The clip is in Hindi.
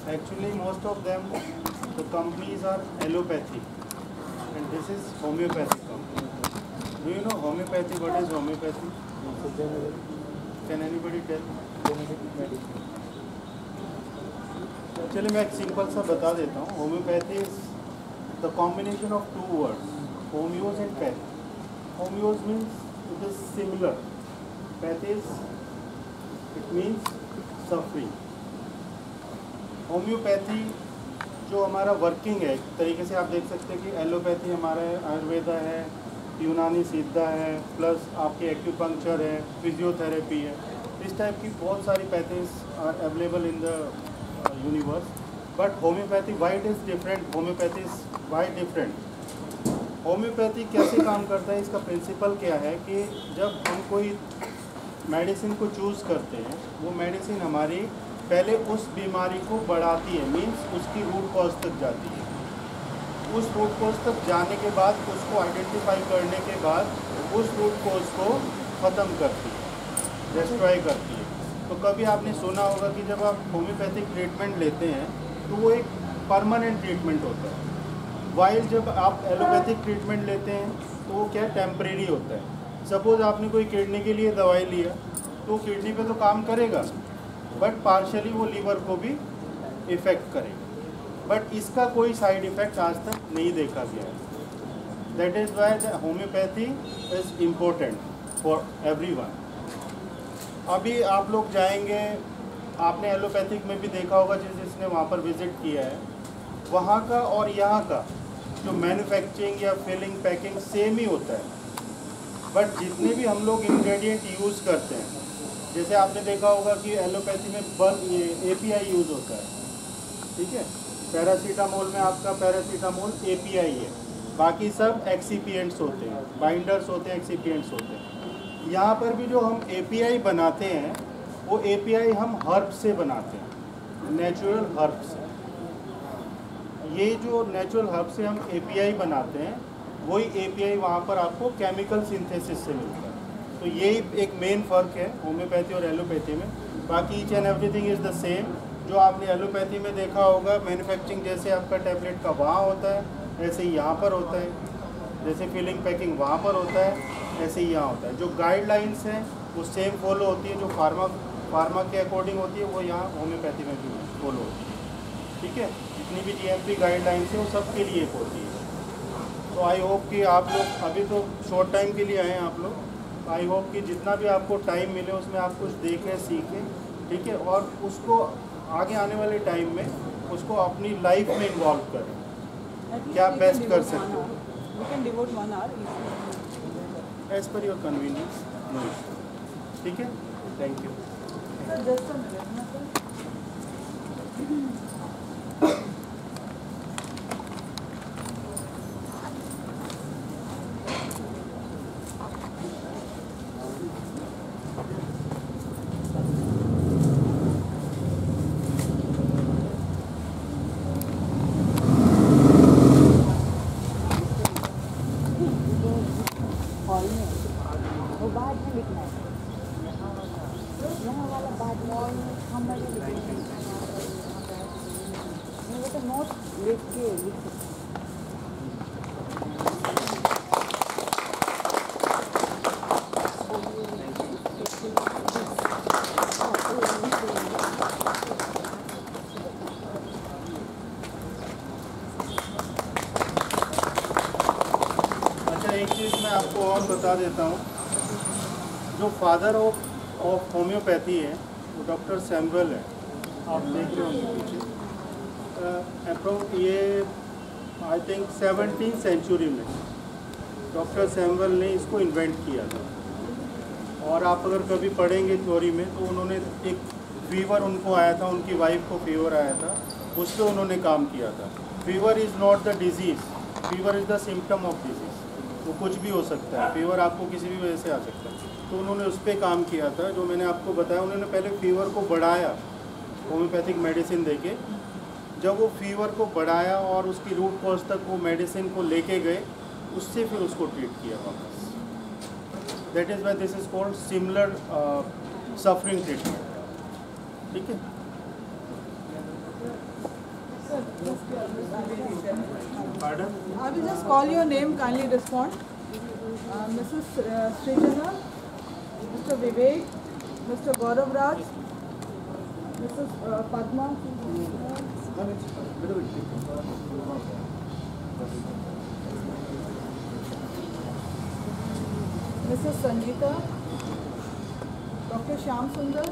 Actually, most of them, the companies are allopathy, and this is homeopathic company. Do you know homeopathy? What is homeopathy? Can anybody tell? चलिए मैं एक सिंपल सा बता देता हूँ. Homeopathy is the combination of two words, homoios and pathy. Homoios means it is similar, pathies it means suffering. Homeopathy जो हमारा वर्किंग है, एक तरीके से आप देख सकते हैं कि एलोपैथी हमारा आयुर्वेदा है, यूनानी सिद्धा है, प्लस आपके एक्यूपंक्चर है, फिजियोथेरेपी है. इस टाइप की बहुत सारी pathies are available in the universe. But homeopathy why it is different, homeopathy is why different. Homeopathy कैसे काम करता है, इसका प्रिंसिपल क्या है कि जब हम कोई मेडिसिन को चूज़ करते हैं, वो मेडिसिन हमारी पहले उस बीमारी को बढ़ाती है, मीन्स उसकी रूट कॉज तक जाती है. उस रूट कॉज तक जाने के बाद उसको आइडेंटिफाई करने के बाद उस रूट कॉज को ख़त्म करती है, डिस्ट्रॉय करती है. तो कभी आपने सुना होगा कि जब आप होम्योपैथिक ट्रीटमेंट लेते हैं तो वो एक परमानेंट ट्रीटमेंट होता है, वाइल जब आप एलोपैथिक ट्रीटमेंट लेते हैं तो वो क्या टेम्परेरी होता है. सपोज़ आपने कोई किडनी के लिए दवाई लिया तो किडनी पे तो काम करेगा, बट पार्शियली वो लीवर को भी इफ़ेक्ट करेगा. बट इसका कोई साइड इफ़ेक्ट आज तक नहीं देखा गया है. That is why the homeopathy is important for everyone. अभी आप लोग जाएंगे, आपने एलोपैथिक में भी देखा होगा, जिसने वहाँ पर विज़िट किया है, वहाँ का और यहाँ का जो मैन्युफैक्चरिंग या फिलिंग पैकिंग सेम ही होता है. बट जितने भी हम लोग इंग्रेडिएंट यूज़ करते हैं, जैसे आपने देखा होगा कि एलोपैथी में API यूज़ होता है. ठीक है, पैरासीटामोल में आपका पैरासीटामोल API है, बाकी सब एक्सीपिएंट्स होते हैं, बाइंडर्स होते हैं, एक्सीपिएंट्स होते हैं. यहाँ पर भी जो हम API बनाते हैं वो API हम हर्ब से बनाते हैं, नेचुरल हर्ब से. ये जो नेचुरल हर्ब से हम API बनाते हैं वही API वहाँ पर आपको केमिकल सिंथेसिस से मिलता है. तो यही एक मेन फ़र्क है होम्योपैथी और एलोपैथी में. बाकी each and everything is the same. जो आपने एलोपैथी में देखा होगा, मैन्युफैक्चरिंग जैसे आपका टैबलेट का वहाँ होता है, ऐसे ही यहाँ पर होता है. जैसे फिलिंग पैकिंग वहाँ पर होता है, ऐसे ही यहाँ होता है. जो गाइडलाइंस हैं वो सेम फॉलो होती है, जो फार्मा के अकॉर्डिंग होती है वो यहाँ होम्योपैथी में भी फॉलो होती है. ठीक है, जितनी भी GMP गाइडलाइंस है वो सब के लिए होती है. तो आई होप कि आप लोग अभी तो शॉर्ट टाइम के लिए आए हैं आप लोग, आई होप कि जितना भी आपको टाइम मिले उसमें आप कुछ देखें, सीखें. ठीक है, और उसको आगे आने वाले टाइम में उसको अपनी लाइफ में इन्वॉल्व करें. क्या बेस्ट कर सकते हो? We can devote 1 hour. As per your convenience. ठीक है, thank you. Sir, just a minute. वो बाद में लिखना है, यहाँ वाला बाद में हम लिखेंगे. वो तो नोट लिख के लिख सकते हैं. अच्छा, एक चीज़ मैं आपको और बता देता हूँ. जो फादर ऑफ होम्योपैथी है वो डॉक्टर सैमुअल है. आप देख रहे होंगे पीछे. अप्रोक्स ये आई थिंक 17th सेंचुरी में डॉक्टर सैमुअल ने इसको इन्वेंट किया था. और आप अगर कभी पढ़ेंगे थ्योरी में तो उन्होंने एक फीवर उनको आया था, उनकी वाइफ को फीवर आया था, उस पर उन्होंने काम किया था. Fever is not the disease, fever is the symptom of disease. वो कुछ भी हो सकता है, फीवर आपको किसी भी वजह से आ सकता है. तो उन्होंने उस पर काम किया था. जो मैंने आपको बताया, उन्होंने पहले फीवर को बढ़ाया होम्योपैथिक मेडिसिन देके. जब वो फीवर को बढ़ाया और उसकी रूट कॉज तक वो मेडिसिन को लेके गए, उससे फिर उसको ट्रीट किया वापस. That is why this is called similar suffering treatment. ठीक है, Pardon? I will just call your name, kindly respond. Mrs. Srijana, Mr. Vivek, Mr. Gaurav Raj, Mrs. Padma, Mrs. Sangeeta, Dr. Shyam Sundar,